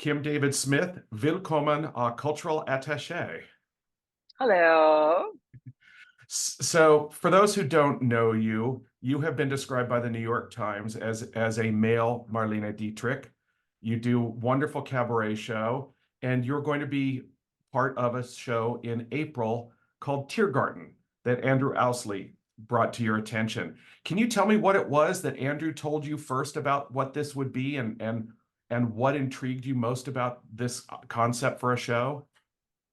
Kim David Smith, willkommen Cultural Attaché. Hello. So, for those who don't know you, you have been described by the New York Times as a male Marlene Dietrich. You do wonderful cabaret show, and you're going to be part of a show in April called Tiergarten that Andrew Owsley brought to your attention. Can you tell me what it was that Andrew told you first about what this would be and what intrigued you most about this concept for a show?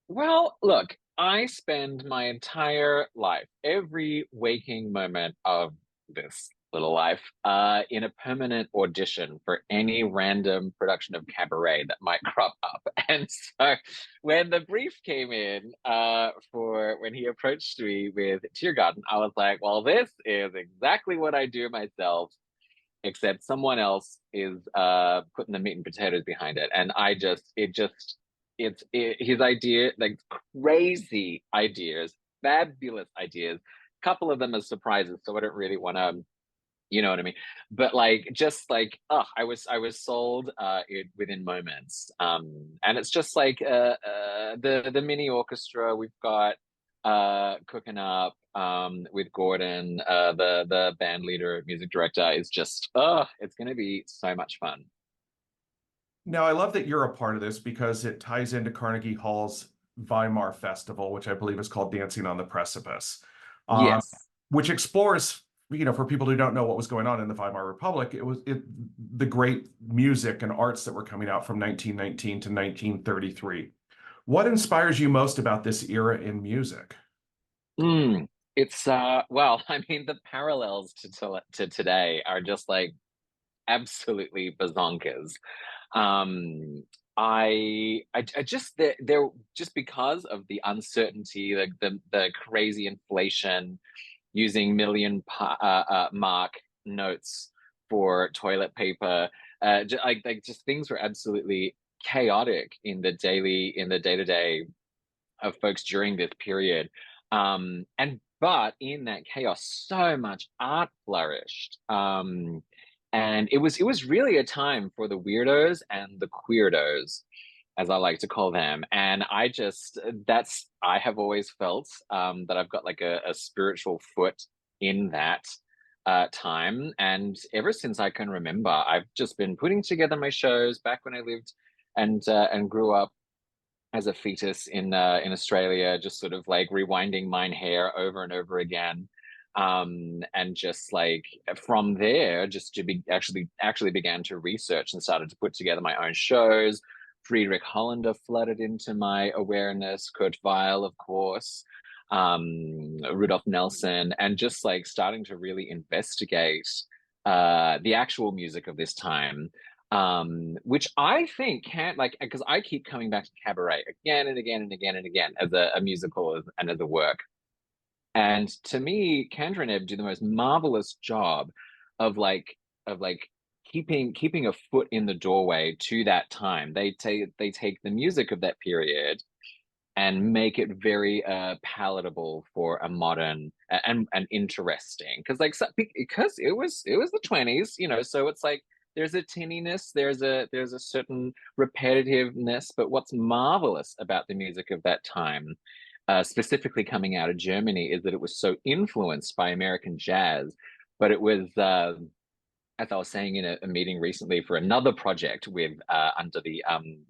Well, look, I spend my entire life, every waking moment of this little life, in a permanent audition for any random production of Cabaret that might crop up. And so when the brief came in, for when he approached me with Tiergarten, I was like, well, this is exactly what I do myself, except someone else is putting the meat and potatoes behind it. And his idea, like crazy ideas, fabulous ideas. A couple of them as surprises, so I don't really want to, you know what I mean. But like, just like, oh, I was sold within moments. And it's just like the mini orchestra we've got cooking up with Gordon, the band leader, music director, is just, oh, it's going to be so much fun. Now, I love that you're a part of this because it ties into Carnegie Hall's Weimar Festival, which I believe is called Dancing on the Precipice, um, Yes. which explores, for people who don't know what was going on in the Weimar Republic, the great music and arts that were coming out from 1919 to 1933. What inspires you most about this era in music? Mm, it's well, I mean, the parallels to today are just like absolutely bazonkers. Um, I just there just because of the uncertainty, like the crazy inflation, using mark notes for toilet paper, just things were absolutely chaotic in the day to day of folks during this period. And but in that chaos, so much art flourished. And it was really a time for the weirdos and the queerdos, as I like to call them. And I have always felt that I've got like a spiritual foot in that time. And ever since I can remember, I've just been putting together my shows back when I lived and grew up as a fetus in Australia, just sort of like rewinding mine hair over and over again. And just like from there, just to be actually began to research and started to put together my own shows. Friedrich Hollander flooded into my awareness, Kurt Weill, of course, Rudolph Nelson, and just like starting to really investigate the actual music of this time, which I think can't, like, because I keep coming back to Cabaret again and again and again and again as a musical and as a work. And to me, Kendra and Ebb do the most marvelous job of like keeping a foot in the doorway to that time. They take the music of that period and make it very palatable for a modern and interesting, because because it was the 20s, so it's like there's a tinniness, there's a certain repetitiveness, but what's marvelous about the music of that time, specifically coming out of Germany, is that it was so influenced by American jazz, but it was as I was saying in a meeting recently for another project with under the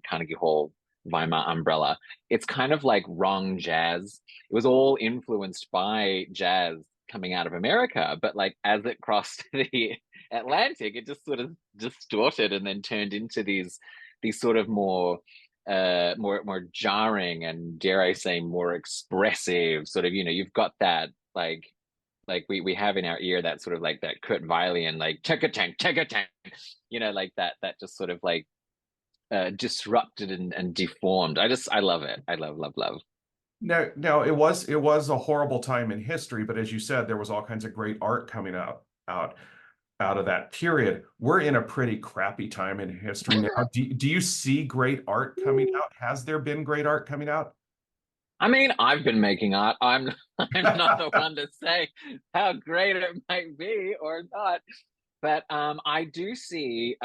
Carnegie Hall Weimar umbrella, it's kind of like wrong jazz. It was all influenced by jazz coming out of America, but like as it crossed the Atlantic, it just sort of distorted and then turned into these sort of more jarring and, dare I say, more expressive sort of, you've got that we have in our ear, that sort of like that Kurt Weillian, like check a tank, like that just sort of like disrupted and deformed. I love it. I love. Now it was a horrible time in history, but as you said, there was all kinds of great art coming out of that period. We're in a pretty crappy time in history now. Do you see great art coming out? Has there been great art coming out? I mean, I've been making art. I'm not the one to say how great it might be or not. But I do see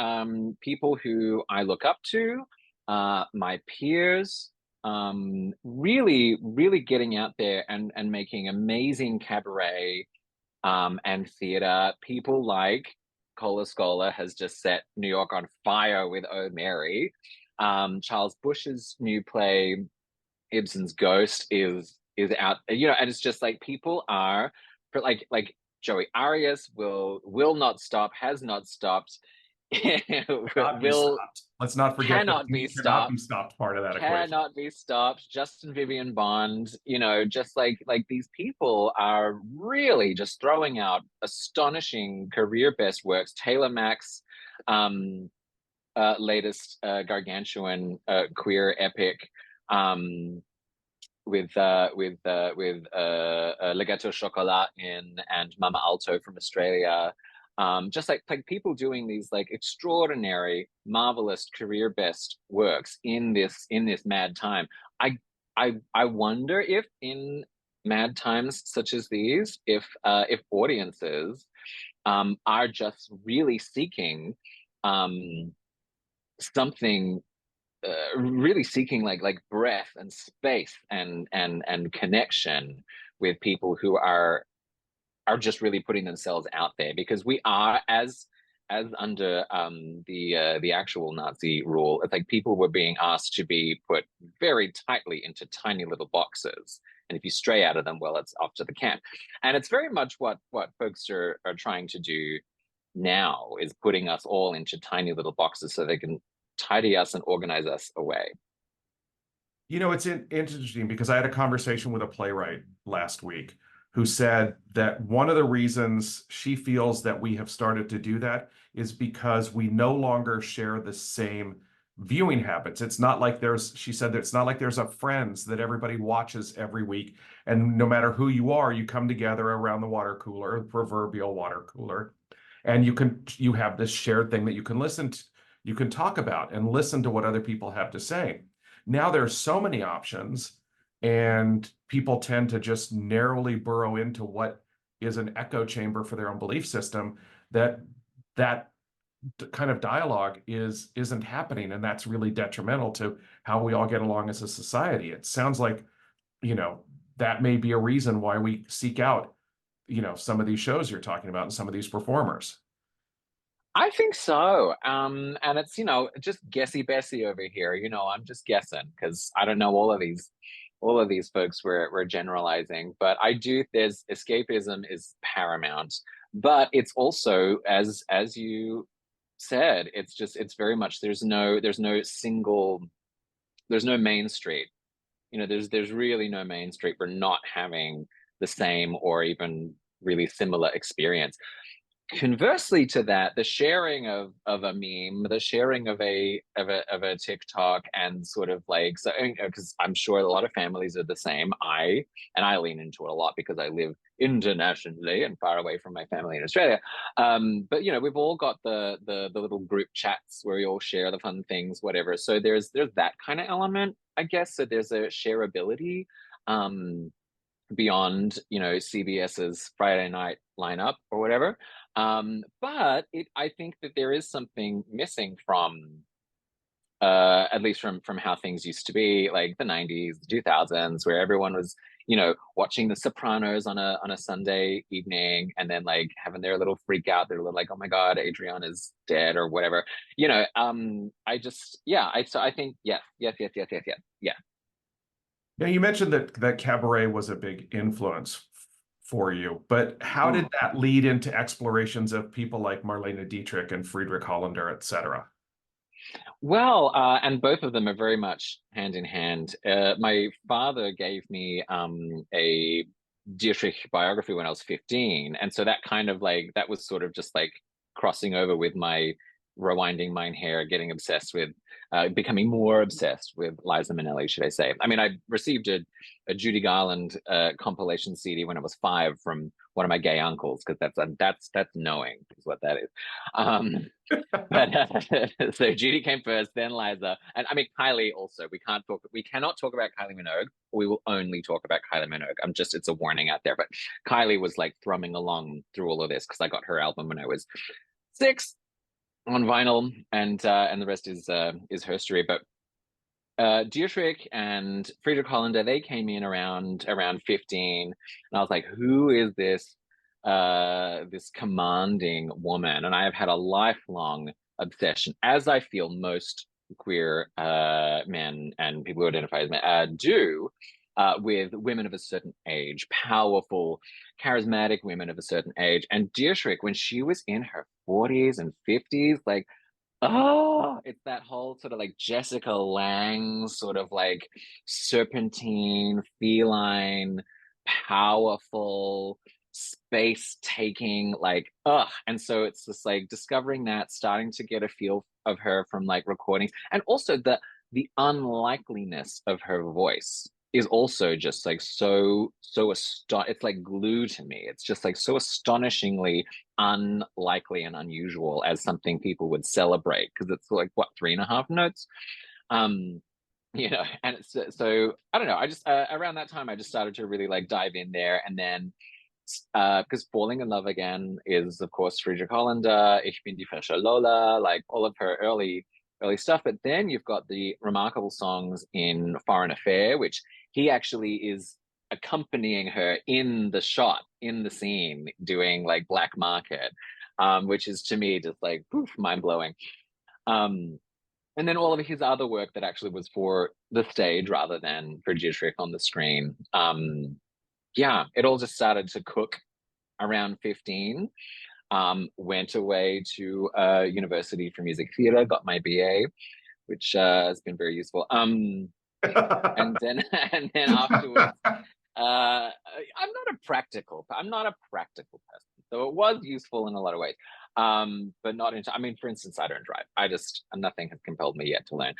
people who I look up to, my peers, really, really getting out there and making amazing cabaret and theater. People like Cola Scola has just set New York on fire with Oh Mary. Charles Bush's new play, Ibsen's Ghost, is out. You know, and it's just like people are, like Joey Arias will not stop, has not stopped, Not be will stopped. Let's not forget that cannot be we cannot be stopped, stopped part of that equation. cannot be stopped. Justin Vivian Bond, you know, just like these people are really just throwing out astonishing career best works. Taylor Mack's latest gargantuan queer epic, um, with Le Gâteau Chocolat in and Mama Alto from Australia. Just like people doing these like extraordinary, marvelous career best works in this mad time. I wonder if in mad times such as these, if audiences are just really seeking um, something, really seeking like breath and space and connection with people who are just really putting themselves out there, because we are, as under the actual Nazi rule, it's like people were being asked to be put very tightly into tiny little boxes, and if you stray out of them, well, it's off to the camp. And it's very much what folks are trying to do now, is putting us all into tiny little boxes so they can tidy us and organize us away. You know, it's interesting because I had a conversation with a playwright last week who said that one of the reasons she feels that we have started to do that is because we no longer share the same viewing habits. It's not like she said that it's not like there's a Friends that everybody watches every week. And no matter who you are, you come together around the water cooler, the proverbial water cooler, and you have this shared thing that you can listen to, you can talk about and listen to what other people have to say. Now there's so many options, and people tend to just narrowly burrow into what is an echo chamber for their own belief system, that that kind of dialogue isn't happening, and that's really detrimental to how we all get along as a society. It sounds like, you know, that may be a reason why we seek out, some of these shows you're talking about and some of these performers. I think so. And it's, just guessy Bessie over here. I'm just guessing because I don't know all of these folks we're generalizing, but I do, there's escapism is paramount, but it's also, as you said, it's very much, there's no single, there's no main street. There's really no main street. We're not having the same or even really similar experience. Conversely to that, the sharing of a meme, the sharing of a TikTok, and sort of like, so, because I'm sure a lot of families are the same. I lean into it a lot because I live internationally and far away from my family in Australia. But we've all got the little group chats where we all share the fun things, whatever. So there's that kind of element, I guess. So there's a shareability. Beyond CBS's Friday night lineup or whatever. But I think that there is something missing from, at least from how things used to be, like the 90s, the 2000s, where everyone was watching The Sopranos on a Sunday evening, and then like having their little freak out. They're like, oh my god, Adrian is dead or whatever. I just, yeah, I think yes, yes, yes, yes, yes, yes, yeah. Now, you mentioned that Cabaret was a big influence for you, but how did Mm. that lead into explorations of people like Marlene Dietrich and Friedrich Hollander, et cetera? Well, and both of them are very much hand in hand. My father gave me a Dietrich biography when I was 15. And so that kind of like, that was sort of just like crossing over with my rewinding mine hair, getting obsessed with, becoming more obsessed with Liza Minnelli, should I say. I mean, I received a Judy Garland compilation CD when I was 5 from one of my gay uncles, because that's knowing is what that is. Um, but so Judy came first, then Liza, and I mean Kylie also. We cannot talk about Kylie Minogue. We will only talk about Kylie Minogue. It's a warning out there. But Kylie was like thrumming along through all of this because I got her album when I was 6 on vinyl, and the rest is history. But Dietrich and Friedrich Hollander, they came in around 15, and I was like, who is this commanding woman? And I have had a lifelong obsession, as I feel most queer men and people who identify as men do, with women of a certain age, powerful, charismatic women of a certain age. And Dietrich, when she was in her 40s and 50s, like, oh, it's that whole sort of like Jessica Lange, sort of like serpentine, feline, powerful, space taking, like, ugh. And so it's just like discovering that, starting to get a feel of her from like recordings, and also the unlikeliness of her voice is also just like it's like glue to me. It's just like so astonishingly unlikely and unusual as something people would celebrate, because it's like what, 3.5 notes, um and it's so I don't know, I just around that time I just started to really like dive in there. And then because Falling in Love Again is of course Friedrich Hollander, Ich bin die Frische Lola, like all of her early stuff. But then you've got the remarkable songs in Foreign Affair, which he actually is accompanying her in the shot, in the scene, doing like Black Market, which is to me just like poof, mind blowing. Um, and then all of his other work that actually was for the stage rather than for Dietrich on the screen. Yeah, it all just started to cook around 15. Went away to university for music theater, got my BA, which has been very useful. And then and then afterwards, I'm not a practical person, so it was useful in a lot of ways. But not into. I mean, for instance, I don't drive. I just nothing has compelled me yet to learn.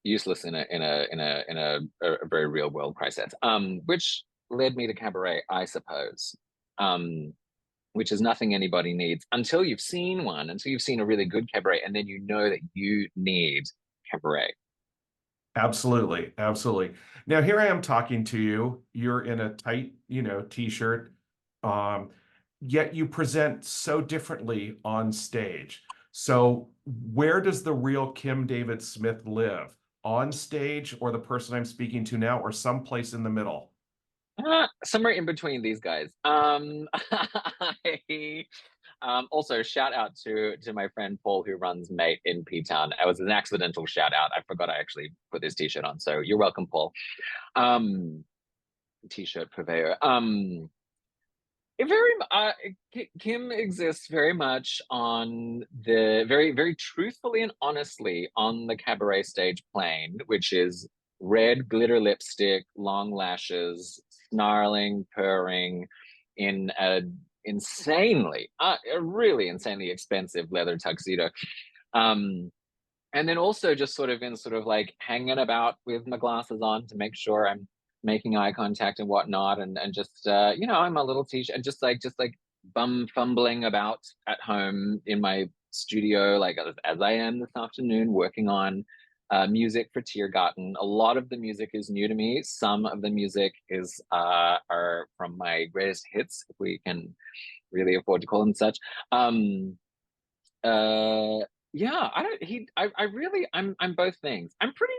Useless in a very real world crisis. Which led me to Cabaret, I suppose. Which is nothing anybody needs until you've seen one, until you've seen a really good cabaret, and then you know that you need cabaret. Absolutely, absolutely. Now here I am talking to you. You're in a tight, t-shirt, um, yet you present so differently on stage. So where does the real Kim David Smith live? On stage, or the person I'm speaking to now, or someplace in the middle? Somewhere in between these guys. I, also shout out to my friend Paul who runs Mate in P Town. It was an accidental shout out. I forgot I actually put this t-shirt on. So you're welcome, Paul. Um, T-shirt purveyor. It very Kim exists very much on the very truthfully and honestly on the cabaret stage plane, which is red glitter lipstick, long lashes, snarling, purring, in a really insanely expensive leather tuxedo. Um, and then also just sort of in sort of like hanging about with my glasses on to make sure I'm making eye contact and whatnot, and just I'm a little t-shirt and just like bum fumbling about at home in my studio, like as I am this afternoon, working on music for Tiergarten. A lot of the music is new to me. Some of the music is are from my greatest hits, if we can really afford to call them such. Um, uh, yeah, I don't. I really. I'm both things. I'm pretty.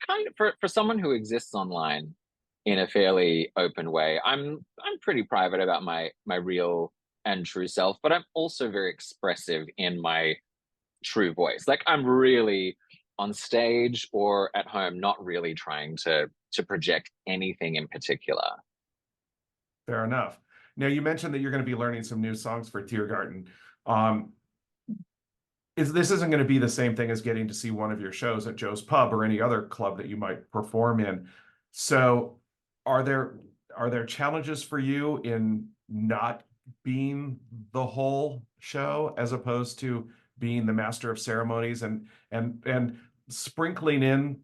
Kind of for someone who exists online in a fairly open way. I'm pretty private about my real and true self, but I'm also very expressive in my true voice. Like I'm really on stage or at home, not really trying to project anything in particular. Fair enough. Now you mentioned that you're going to be learning some new songs for Tiergarten. Um, this isn't going to be the same thing as getting to see one of your shows at Joe's Pub or any other club that you might perform in. So, are there are there challenges for you in not being the whole show as opposed to being the master of ceremonies and sprinkling in,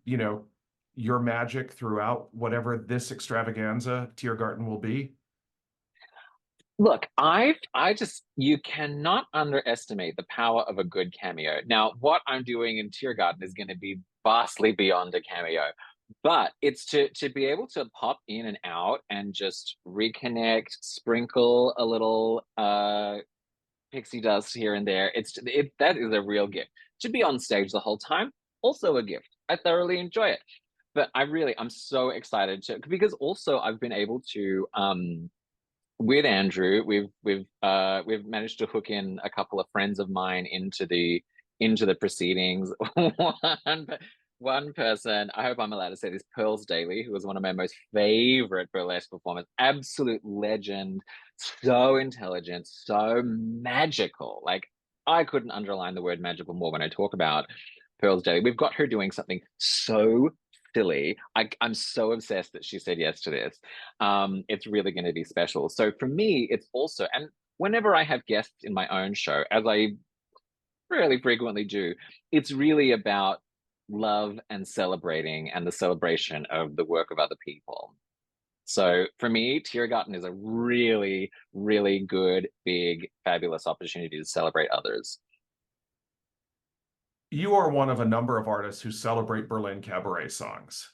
your magic throughout whatever this extravaganza Tiergarten will be? Look, I just you cannot underestimate the power of a good cameo. Now, what I'm doing in Tiergarten is going to be vastly beyond a cameo, but it's to be able to pop in and out and just reconnect, sprinkle a little pixie dust here and there. That is a real gift. To be on stage the whole time, also a gift. I thoroughly enjoy it. But I'm so excited to, because also I've been able to with Andrew, we've managed to hook in a couple of friends of mine into the proceedings. One person, I hope I'm allowed to say this, Pearls Daly, who was one of my most favorite burlesque performers, absolute legend, so intelligent, so magical. Like I couldn't underline the word magical more when I talk about Pearls Daly. We've got her doing something so silly. I'm so obsessed that she said yes to this. It's really going to be special. So for me, it's also, and whenever I have guests in my own show, as I fairly frequently do, it's really about love and celebrating and the celebration of the work of other people. So for me, Tiergarten is a really, really good, big, fabulous opportunity to celebrate others. You are one of a number of artists who celebrate Berlin cabaret songs.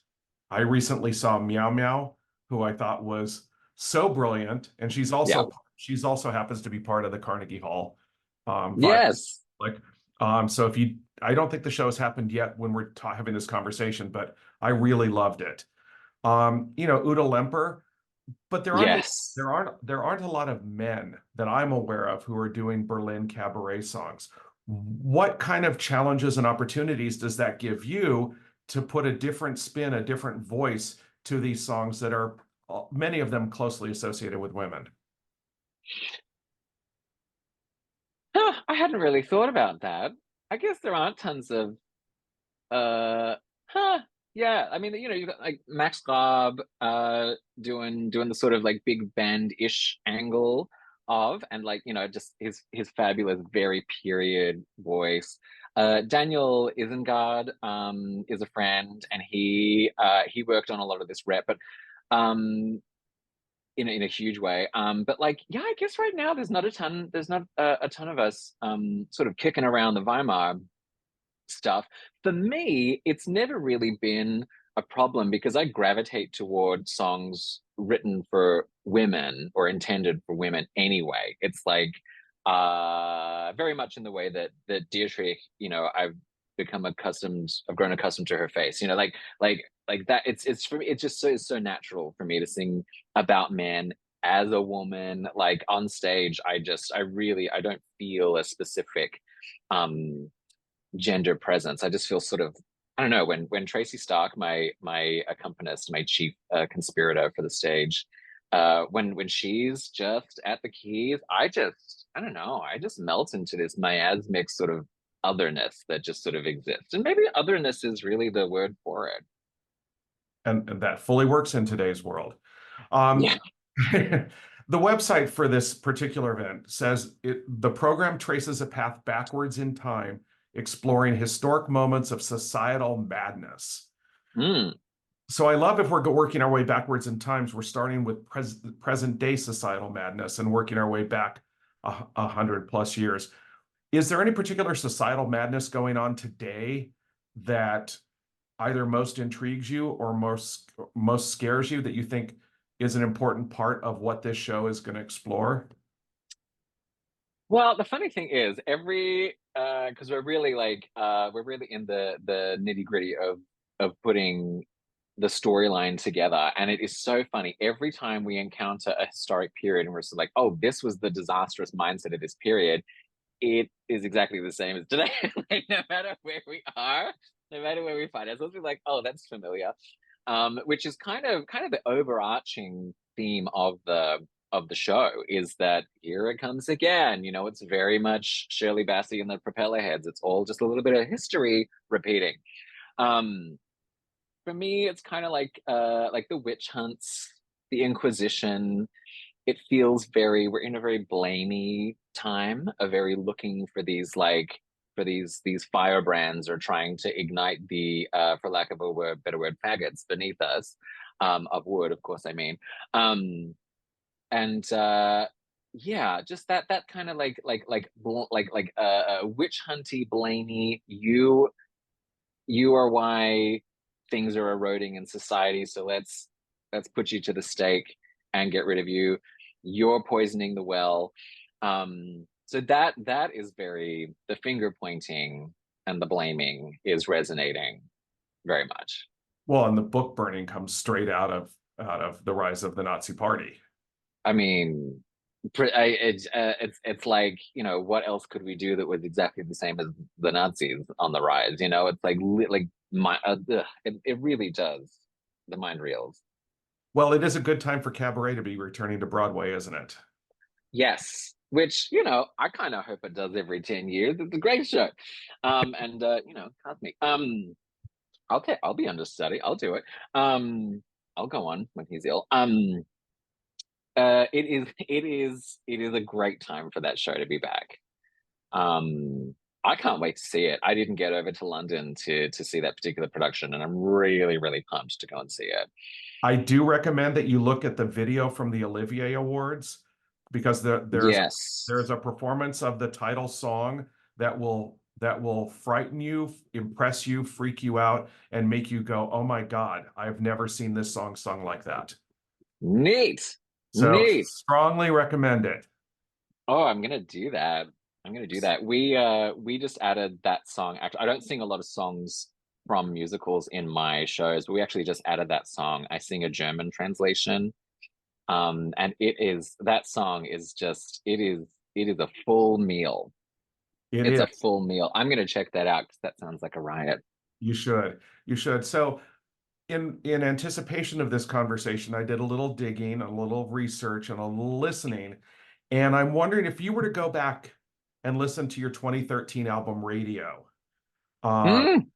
I recently saw Meow Meow, who I thought was so brilliant, and Yeah. she's also happens to be part of the Carnegie Hall vibe. Yes. Like, so if you, I don't think the show's happened yet when we're having this conversation, but I really loved it. Udo Lemper, but Yes. there aren't a lot of men that I'm aware of who are doing Berlin cabaret songs. What kind of challenges and opportunities does that give you to put a different spin, a different voice to these songs that are many of them closely associated with women? Huh, I hadn't really thought about that. I guess there aren't tons of Uh, huh. Yeah, I mean, you've got like Max Grab doing the sort of like big band-ish angle of, and like, just his fabulous, very period voice. Daniel Isengard is a friend, and he worked on a lot of this rep, but um in a huge way. But like, yeah, I guess right now there's not a ton of us sort of kicking around the Weimar stuff. For me, it's never really been a problem because I gravitate toward songs written for women or intended for women anyway. It's like very much in the way that Dietrich, I've grown accustomed to her face. Like that it's for me, it's so natural for me to sing about men as a woman. Like on stage, I don't feel a specific um gender presence. I just feel sort of, I don't know, when Tracy Stark, my accompanist, my chief conspirator for the stage, when she's just at the keys, I don't know, I just melt into this miasmic sort of otherness that just sort of exists. And maybe otherness is really the word for it. And that fully works in today's world. Yeah. Um, the website for this particular event says the program traces a path backwards in time, exploring historic moments of societal madness. Mm. So I love if we're working our way backwards in times, we're starting with present day societal madness and working our way back 100 plus years. Is there any particular societal madness going on today that either most intrigues you or most scares you that you think is an important part of what this show is going to explore? Well, the funny thing is, every because we're really in the nitty-gritty of putting the storyline together, and it is so funny. Every time we encounter a historic period and we're sort of like, oh, this was the disastrous mindset of this period, it is exactly the same as today. Like, no matter where we are, no matter where we find ourselves, we're like, oh, that's familiar. Which is kind of the overarching theme of the show, is that here it comes again. It's very much Shirley Bassey and the Propeller Heads. It's all just a little bit of history repeating. Um, for me, it's kind of like the witch hunts, the Inquisition. It feels very, we're in a very blamey time, a very looking for these firebrands, or trying to ignite the for lack of a better word, faggots beneath us, of wood, of course, I mean. And yeah, just that kind of witch hunty, blamey. You are why things are eroding in society, so let's put you to the stake and get rid of you. You're poisoning the well. So that is very, the finger pointing and the blaming is resonating. very much. Well, and the book burning comes straight out of the rise of the Nazi Party. I mean, it's like, what else could we do that was exactly the same as the Nazis on the rise? It's like my it really does. The mind reels. Well, it is a good time for Cabaret to be returning to Broadway, isn't it? Yes, which, I kind of hope it does every 10 years. It's a great show. And Cosmic. I'll be understudy. I'll do it. I'll go on when he's ill. It is a great time for that show to be back. I can't wait to see it. I didn't get over to London to see that particular production, and I'm really, really pumped to go and see it. I do recommend that you look at the video from the Olivier Awards because there's Yes. a performance of the title song that will frighten you, impress you, freak you out, and make you go, "Oh my God, I've never seen this song sung like that." Neat. So Neat. strongly recommend it. Oh, I'm gonna do that. I'm gonna do that. We just added that song. Actually, I don't sing a lot of songs from musicals in my shows, but we actually just added that song. I sing a German translation. And that song is just it is a full meal. It It's is. a full meal. I'm gonna check that out because that sounds like a riot. You should. You should. So in anticipation of this conversation, I did a little digging, a little research, and a little listening. And I'm wondering if you were to go back and listen to your 2013 album Radio, uh, Mm.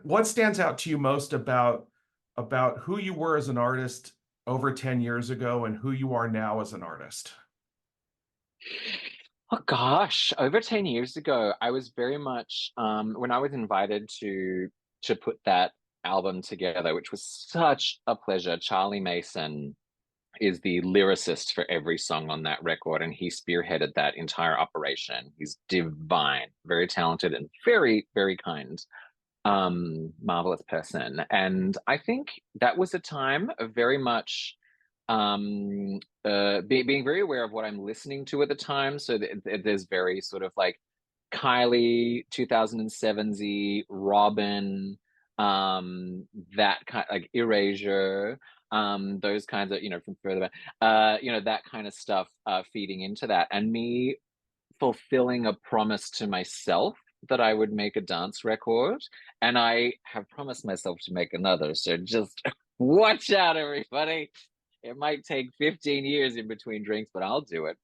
what stands out to you most about who you were as an artist over 10 years ago and who you are now as an artist? Oh gosh, over 10 years ago, I was very much when I was invited to put that album together, which was such a pleasure. Charlie Mason is the lyricist for every song on that record, and he spearheaded that entire operation. He's divine, very talented, and very, very kind, marvelous person. And I think that was a time of very much being very aware of what I'm listening to at the time. So there's very sort of like Kylie 2007 Robin, that kind like Erasure, those kinds of, from further back, that kind of stuff feeding into that, and me fulfilling a promise to myself that I would make a dance record, and I have promised myself to make another. So just watch out, everybody. It might take 15 years in between drinks, but I'll do it.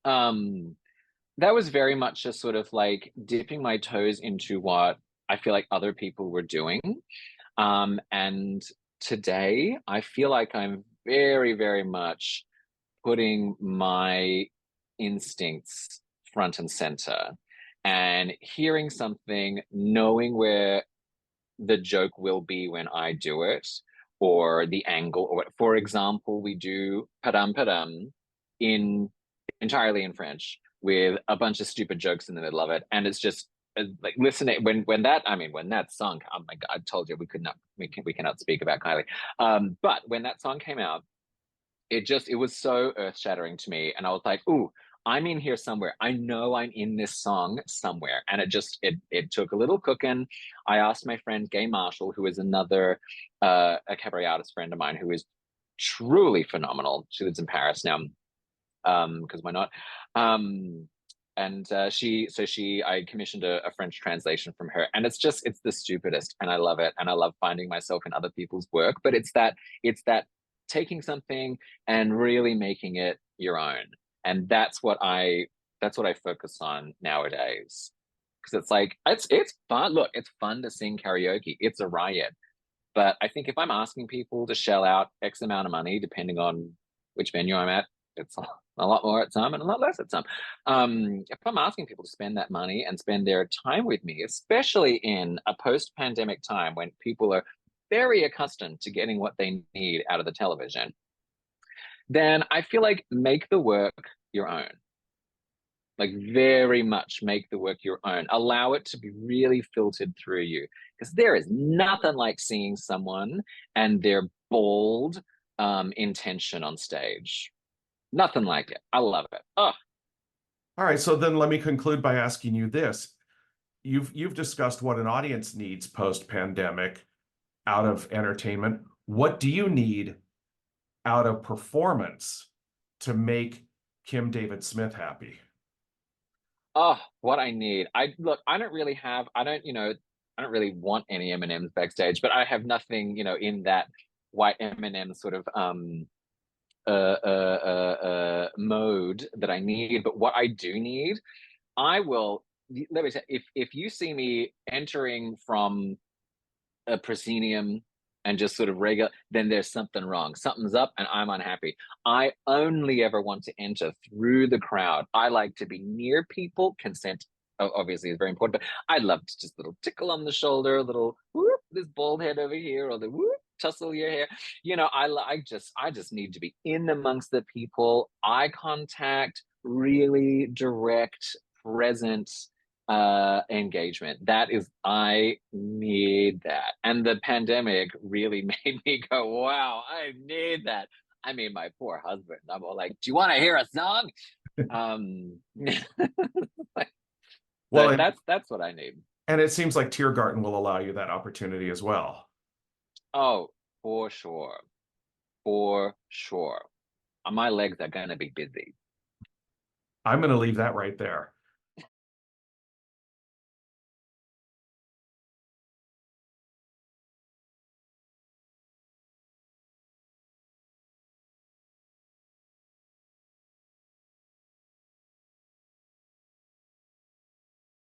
Um, that was very much just sort of like dipping my toes into what I feel like other people were doing. And today I feel like I'm very, very much putting my instincts front and center and hearing something, knowing where the joke will be when I do it, or the angle, or what. For example, we do padam padam in entirely in French with a bunch of stupid jokes in the middle of it, and it's just like listening when that song. Oh my God, I told you we cannot speak about Kylie. But when that song came out, it was so earth shattering to me, and I was like, ooh, I'm in here somewhere. I know I'm in this song somewhere. And it took a little cooking. I asked my friend Gay Marshall, who is another a cabaret artist friend of mine, who is truly phenomenal. She lives in Paris now. Because why not? And I commissioned a French translation from her, and it's the stupidest, and I love it, and I love finding myself in other people's work. But it's that taking something and really making it your own, and that's what I focus on nowadays. Because it's like it's fun. Look, it's fun to sing karaoke. It's a riot. But I think if I'm asking people to shell out X amount of money, depending on which venue I'm at, it's a lot more at some and a lot less at some. If I'm asking people to spend that money and spend their time with me, especially in a post-pandemic time when people are very accustomed to getting what they need out of the television, then I feel like make the work your own. Like very much make the work your own. Allow it to be really filtered through you. Because there is nothing like seeing someone and their bold intention on stage. Nothing like it. I love it. Oh, All right, so then let me conclude by asking you this. you've discussed what an audience needs post-pandemic out of entertainment. What do you need out of performance to make Kim David Smith happy? Oh, what I need. I look, I don't really have, I don't, I don't really want any M&Ms backstage, but I have nothing, in that white M&M sort of mode that I need. But what I do need, I will, let me say, if you see me entering from a proscenium and just sort of regular, then there's something wrong. Something's up and I'm unhappy. I only ever want to enter through the crowd. I like to be near people. Consent obviously is very important, but I'd love to just little tickle on the shoulder, a little whoop, this bald head over here, or the whoop, tussle your hair. I just need to be in amongst the people, eye contact, really direct, present engagement. That is, I need that. And the pandemic really made me go, wow, I need that. I mean, my poor husband, I'm all like, do you want to hear a song? Well, So that's what I need. and it seems like Tiergarten will allow you that opportunity as well. Oh, for sure. For sure. My legs are gonna be busy. I'm going to leave that right there.